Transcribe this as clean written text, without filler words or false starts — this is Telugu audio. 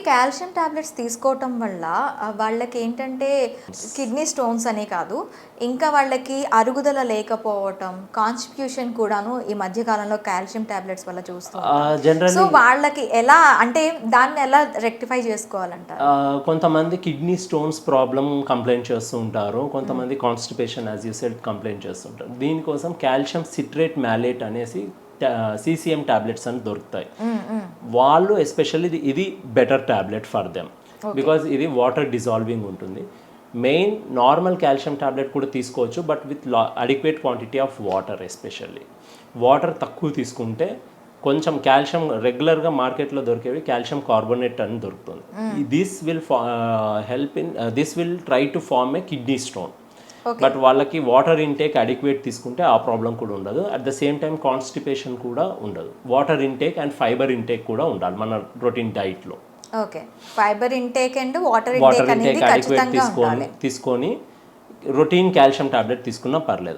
కాల్షియం టాబ్లెట్స్ తీసుకోవటం వల్ల వాళ్ళకి ఏంటంటే కిడ్నీ స్టోన్స్ అనే కాదు, ఇంకా వాళ్ళకి అరుగుదల లేకపోవటం, కాన్స్టిట్యూషన్ కూడాను ఈ మధ్య కాలంలో కాల్షియం టాబ్లెట్స్ వల్ల చూస్తాం. సో జనరల్లీ వాళ్ళకి ఎలా అంటే దాన్ని ఎలా రెక్టిఫై చేసుకోవాలంటారు? కొంతమంది కిడ్నీ స్టోన్స్ ప్రాబ్లం కంప్లైంట్ చేస్తూ ఉంటారు, కొంతమంది constipation as you said complaint చేస్తుంటారు. దీనికోసం కాల్షియం సిట్రేట్ మ్యాలేట్ అనేసి సీసీఎం టాబ్లెట్స్ అని దొరుకుతాయి. వాళ్ళు ఎస్పెషల్లీ ఇది better tablet for them, because ఇది వాటర్ డిజాల్వింగ్ ఉంటుంది. మెయిన్ నార్మల్ కాల్షియం టాబ్లెట్ కూడా తీసుకోవచ్చు, but with adequate quantity of water. Especially water తక్కువ తీసుకుంటే కొంచెం కాల్షియం రెగ్యులర్గా మార్కెట్లో దొరికేవి కాల్షియం కార్బోనేట్ అని దొరుకుతుంది. This will try to form a kidney stone. But వాళ్ళకి వాటర్ ఇంటేక్ అడిక్వేట్ తీసుకుంటే ఆ ప్రాబ్లం కూడా ఉండదు. At the same time constipation కూడా ఉండదు. Water intake and fibre intake కూడా ఉండాలి మన రొటీన్ డైట్లో. Okay, fibre intake and water water intake అనేది ఇంటేక్ అడిక్వేట్ ఖచ్చితంగా ఉండాలి. తీసుకొని రొటీన్ కాల్షియం టాబ్లెట్ తీసుకున్నా పర్లేదు.